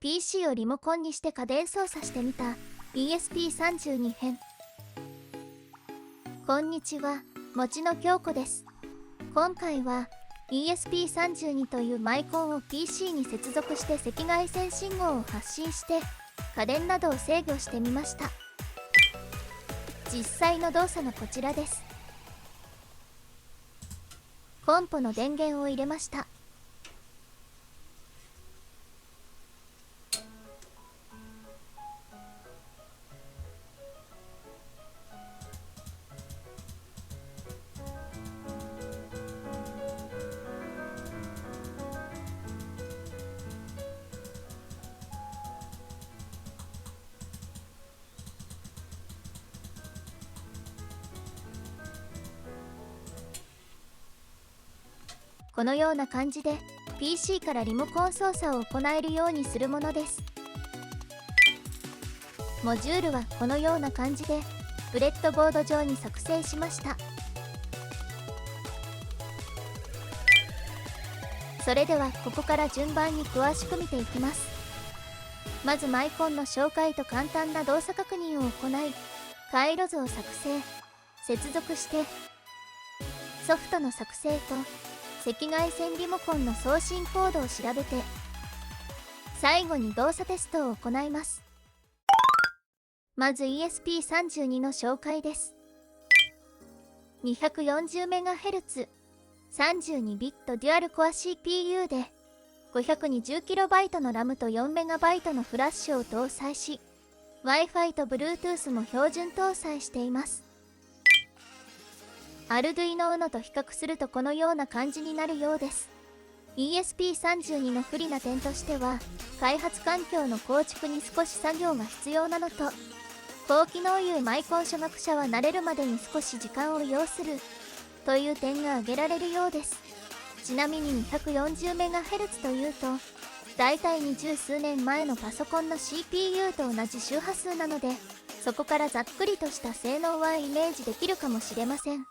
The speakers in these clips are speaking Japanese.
PC をリモコンにして家電操作してみた ESP32 編。こんにちは、もちの京子です。今回は ESP32 というマイコンを PC に接続して赤外線信号を発信して家電などを制御してみました。実際の動作のこちらです。コンポの電源を入れました。このような感じで PC からリモコン操作を行えるようにするものです。モジュールはこのような感じでブレッドボード上に作成しました。それではここから順番に詳しく見ていきます。まずマイコンの紹介と簡単な動作確認を行い、回路図を作成、接続してソフトの作成と赤外線リモコンの送信コードを調べて、最後に動作テストを行います。まず ESP32 の紹介です。 240MHz、32ビットデュアルコア CPU で 520KB の RAM と 4MB のフラッシュを搭載し、 Wi-Fi と Bluetooth も標準搭載しています。Arduino Uno と比較するとこのような感じになるようです。 ESP32 の不利な点としては、開発環境の構築に少し作業が必要なのと、高機能いうマイコン初学者は慣れるまでに少し時間を要するという点が挙げられるようです。ちなみに 240MHz というと、だいたい20数年前のパソコンの CPU と同じ周波数なので、そこからざっくりとした性能はイメージできるかもしれません。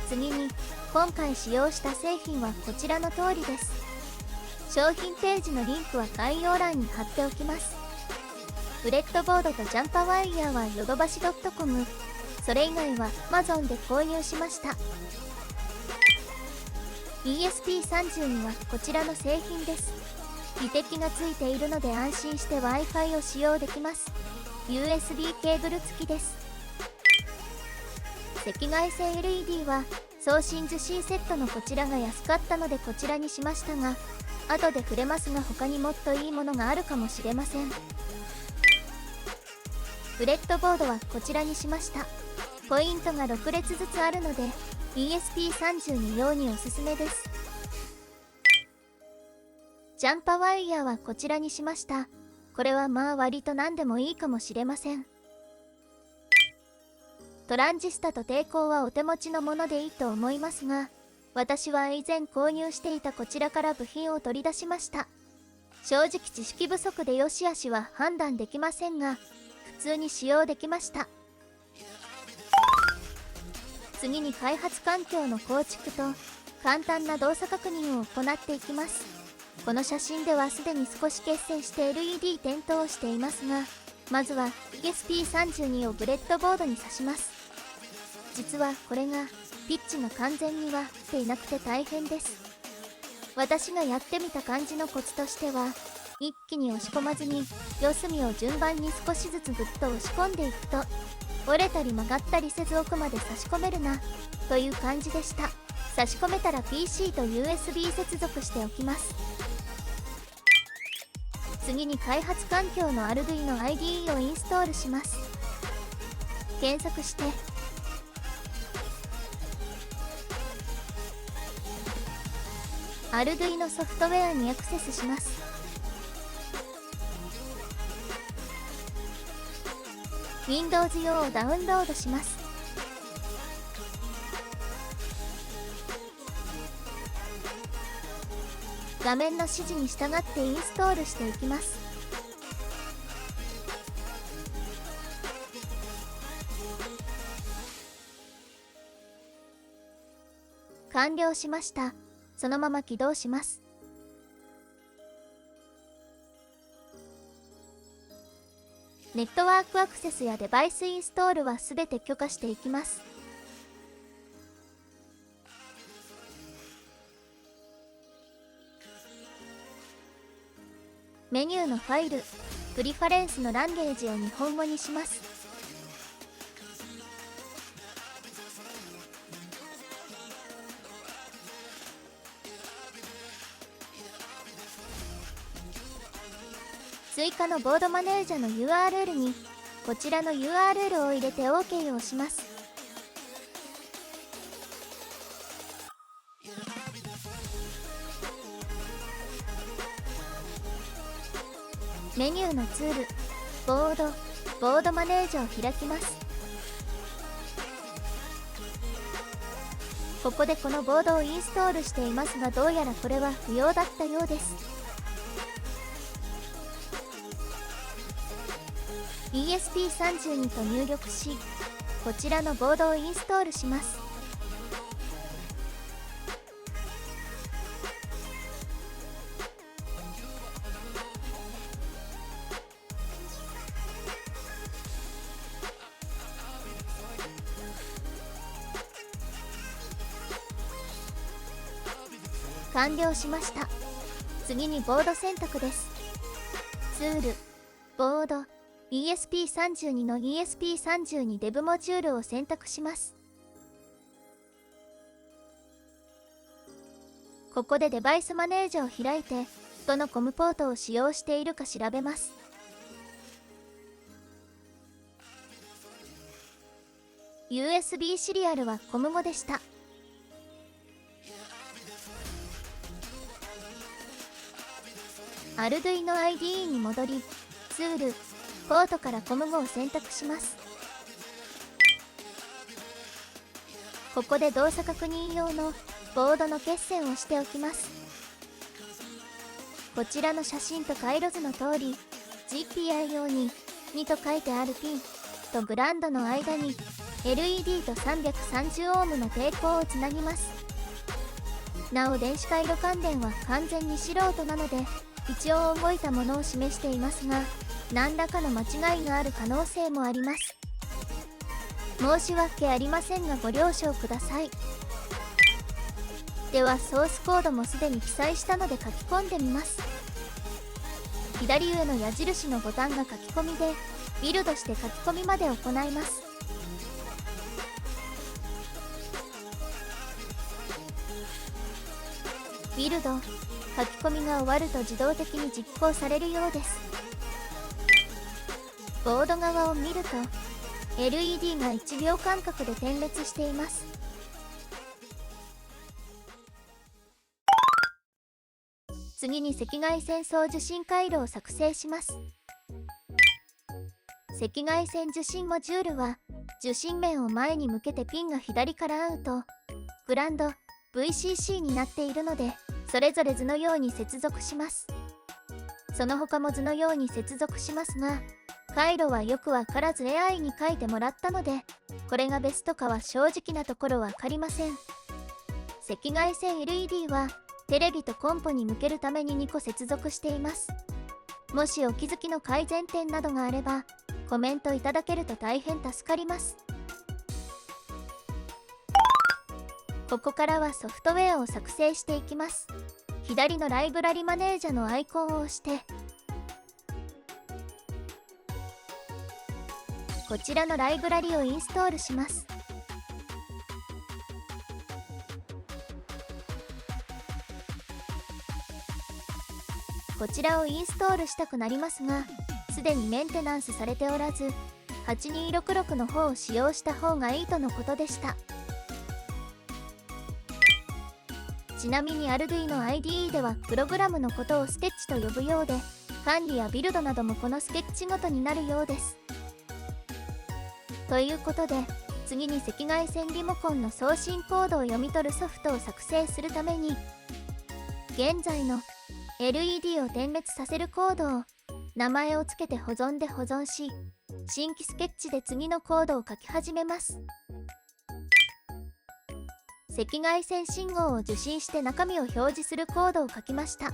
次に今回使用した製品はこちらの通りです。商品ページのリンクは概要欄に貼っておきます。ブレッドボードとジャンパワイヤーはヨドバシ .com、 それ以外は Amazon で購入しました。 ESP32 はこちらの製品です。技適がついているので安心して Wi-Fi を使用できます。 USB ケーブル付きです。赤外線 LED は送信受信セットのこちらが安かったのでこちらにしましたが、後で触れますが他にもっといいものがあるかもしれません。ブレッドボードはこちらにしました。ポイントが6列ずつあるので ESP32 用におすすめです。ジャンパワイヤーはこちらにしました。これはまあ割と何でもいいかもしれません。トランジスタと抵抗はお手持ちのものでいいと思いますが、私は以前購入していたこちらから部品を取り出しました。正直知識不足で良し悪しは判断できませんが、普通に使用できました。次に開発環境の構築と簡単な動作確認を行っていきます。この写真ではすでに少し決戦して LED 点灯をしていますが、まずは ESP32 をブレッドボードに挿します。実はこれがピッチが完全には合っていなくて大変です。私がやってみた感じのコツとしては、一気に押し込まずに四隅を順番に少しずつぐっと押し込んでいくと、折れたり曲がったりせず奥まで差し込めるなという感じでした。差し込めたら PC と USB 接続しておきます。次に開発環境の Arduino IDE をインストールします。検索してArduino ソフトウェアにアクセスします。Windows 用をダウンロードします。画面の指示に従ってインストールしていきます。完了しました。そのまま起動します。ネットワークアクセスやデバイスインストールはすべて許可していきます。メニューのファイル、プリファレンスのランゲージを日本語にします。追加のボードマネージャの URL にこちらの URL を入れて OK を押します。メニューのツール、ボードマネージャを開きます。ここでこのボードをインストールしていますが、どうやらこれは不要だったようです。ESP32 と入力し、こちらのボードをインストールします。完了しました。次にボード選択です。ツール、ボード、ESP32 の ESP32 デブモジュールを選択します。ここでデバイスマネージャを開いて、どのコムポートを使用しているか調べます。USB シリアルはコム5でした。Arduino IDE に戻り、ツール、ポートからコム5を選択します。ここで動作確認用のボードの決線をしておきます。こちらの写真と回路図の通り、GPIO 用に2と書いてあるピンとグランドの間に LED と 330Ω の抵抗をつなぎます。なお電子回路関連は完全に素人なので、一応動いたものを示していますが、何らかの間違いがある可能性もあります。申し訳ありませんがご了承ください。ではソースコードもすでに記載したので書き込んでみます。左上の矢印のボタンが書き込みで、ビルドして書き込みまで行います。ビルド、書き込みが終わると自動的に実行されるようです。ボード側を見ると LED が1秒間隔で点滅しています。次に赤外線送受信回路を作成します。赤外線受信モジュールは受信面を前に向けてピンが左から合うとグランド VCC になっているので、それぞれ図のように接続します。その他も図のように接続しますが、回路はよくわからず AI に書いてもらったので、これがベストかは正直なところわかりません。赤外線 LED はテレビとコンポに向けるために2個接続しています。もしお気づきの改善点などがあればコメントいただけると大変助かります。ここからはソフトウェアを作成していきます。左のライブラリマネージャのアイコンを押してこちらのライブラリをインストールします。こちらをインストールしたくなりますが、すでにメンテナンスされておらず、8266の方を使用した方がいいとのことでした。ちなみに Arduino IDE ではプログラムのことをスケッチと呼ぶようで、管理やビルドなどもこのスケッチごとになるようです。ということで、次に赤外線リモコンの送信コードを読み取るソフトを作成するために、現在の LED を点滅させるコードを名前をつけて保存で保存し、新規スケッチで次のコードを書き始めます。赤外線信号を受信して中身を表示するコードを書きました。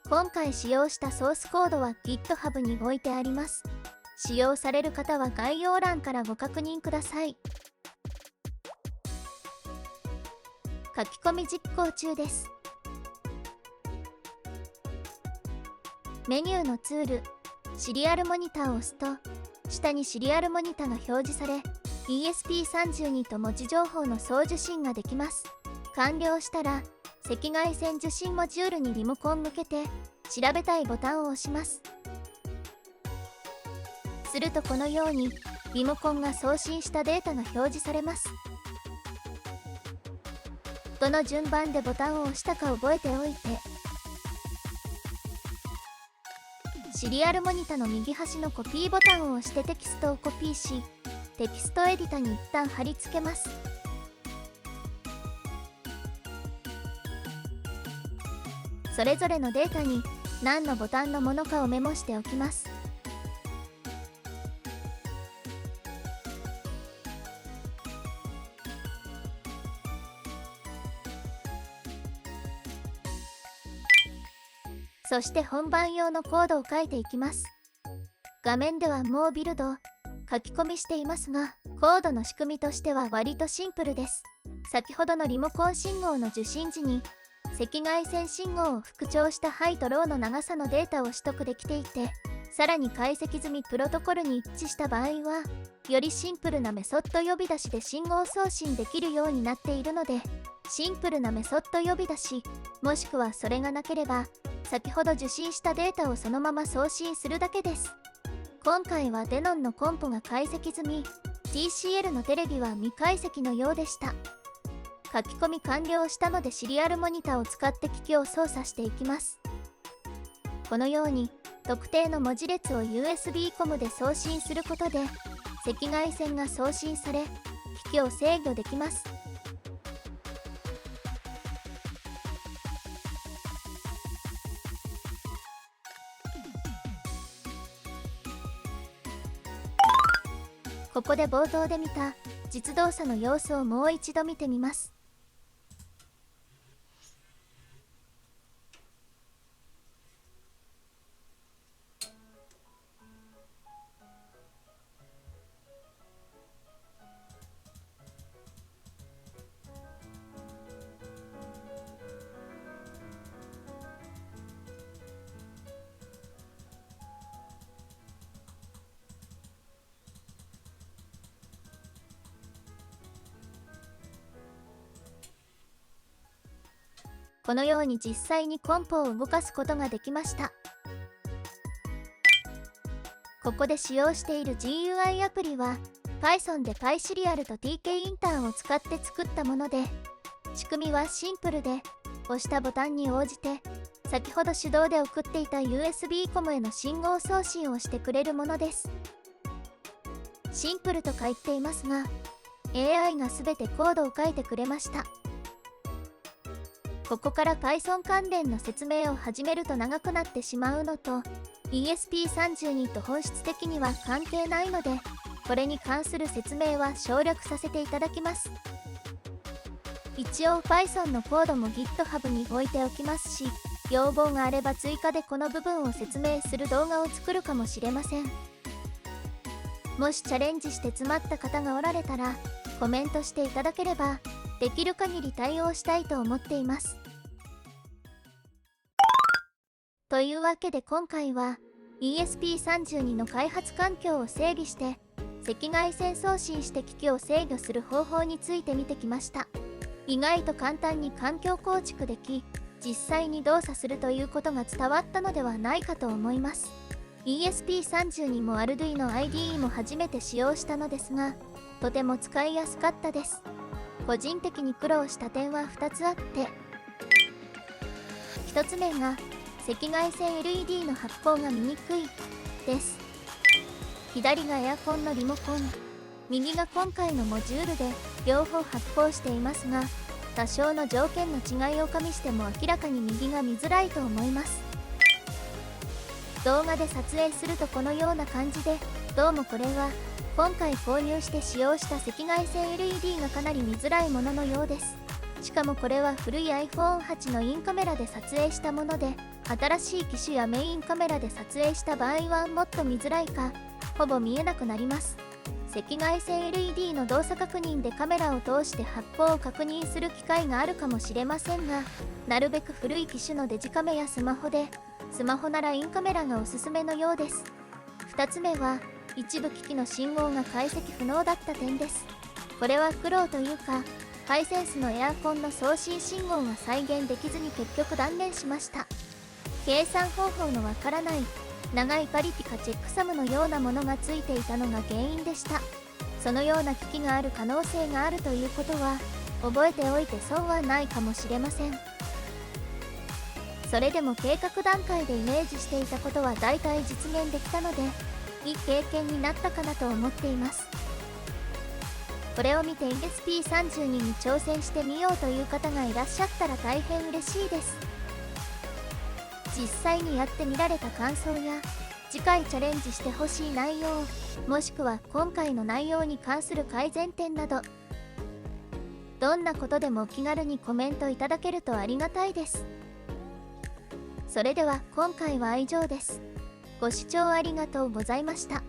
今回使用したソースコードは GitHub に置いてあります。使用される方は概要欄からご確認ください。書き込み実行中です。メニューのツール、シリアルモニターを押すと、下にシリアルモニターが表示され、ESP32 と文字情報の送受信ができます。完了したら、赤外線受信モジュールにリモコン向けて、調べたいボタンを押します。するとこのように、リモコンが送信したデータが表示されます。どの順番でボタンを押したか覚えておいて、シリアルモニターの右端のコピーボタンを押してテキストをコピーし、テキストエディタに一旦貼り付けます。それぞれのデータに何のボタンのものかをメモしておきます。そして本番用のコードを書いていきます。画面ではもうビルド、書き込みしていますが、コードの仕組みとしては割とシンプルです。先ほどのリモコン信号の受信時に、赤外線信号を復調したハイとローの長さのデータを取得できていて、さらに解析済みプロトコルに一致した場合は、よりシンプルなメソッド呼び出しで信号送信できるようになっているので、シンプルなメソッド呼び出し、もしくはそれがなければ、先ほど受信したデータをそのまま送信するだけです。今回はデノンのコンポが解析済み、TCL のテレビは未解析のようでした。書き込み完了したのでシリアルモニターを使って機器を操作していきます。このように特定の文字列を USB コムで送信することで赤外線が送信され機器を制御できます。ここで冒頭で見た実動作の様子をもう一度見てみます。このように実際にコンポを動かすことができました。ここで使用している GUI アプリは Python で PySerial と TK インターンを使って作ったもので、仕組みはシンプルで押したボタンに応じて先ほど手動で送っていた USB コムへの信号送信をしてくれるものです。シンプルと書いていますが AI が全てコードを書いてくれました。ここから Python 関連の説明を始めると長くなってしまうのと ESP32 と本質的には関係ないので、これに関する説明は省略させていただきます。一応 Python のコードも GitHub に置いておきますし、要望があれば追加でこの部分を説明する動画を作るかもしれません。もしチャレンジして詰まった方がおられたらコメントしていただければできる限り対応したいと思っています。というわけで今回は ESP32 の開発環境を整備して赤外線送信して機器を制御する方法について見てきました。意外と簡単に環境構築でき、実際に動作するということが伝わったのではないかと思います。ESP32 も Arduino IDE も初めて使用したのですが、とても使いやすかったです。個人的に苦労した点は2つあって、1つ目が赤外線 LED の発光が見にくいです。左がエアコンのリモコン、右が今回のモジュールで両方発光していますが、多少の条件の違いを加味しても明らかに右が見づらいと思います。動画で撮影するとこのような感じで、どうもこれは今回購入して使用した赤外線 LED がかなり見づらいもののようです。しかもこれは古い iPhone8 のインカメラで撮影したもので、新しい機種やメインカメラで撮影した場合はもっと見づらいか、ほぼ見えなくなります。赤外線 LED の動作確認でカメラを通して発光を確認する機会があるかもしれませんが、なるべく古い機種のデジカメやスマホならインカメラがおすすめのようです。2つ目は、一部機器の信号が解析不能だった点です。これは苦労というか、ハイセンスのエアコンの送信信号が再現できずに結局断念しました。計算方法のわからない長いパリピカチェックサムのようなものがついていたのが原因でした。そのような機器がある可能性があるということは覚えておいて損はないかもしれません。それでも計画段階でイメージしていたことは大体実現できたので、いい経験になったかなと思っています。これを見て ESP32 に挑戦してみようという方がいらっしゃったら大変嬉しいです。実際にやってみられた感想や次回チャレンジしてほしい内容、もしくは今回の内容に関する改善点など、どんなことでもお気軽にコメントいただけるとありがたいです。それでは今回は以上です。ご視聴ありがとうございました。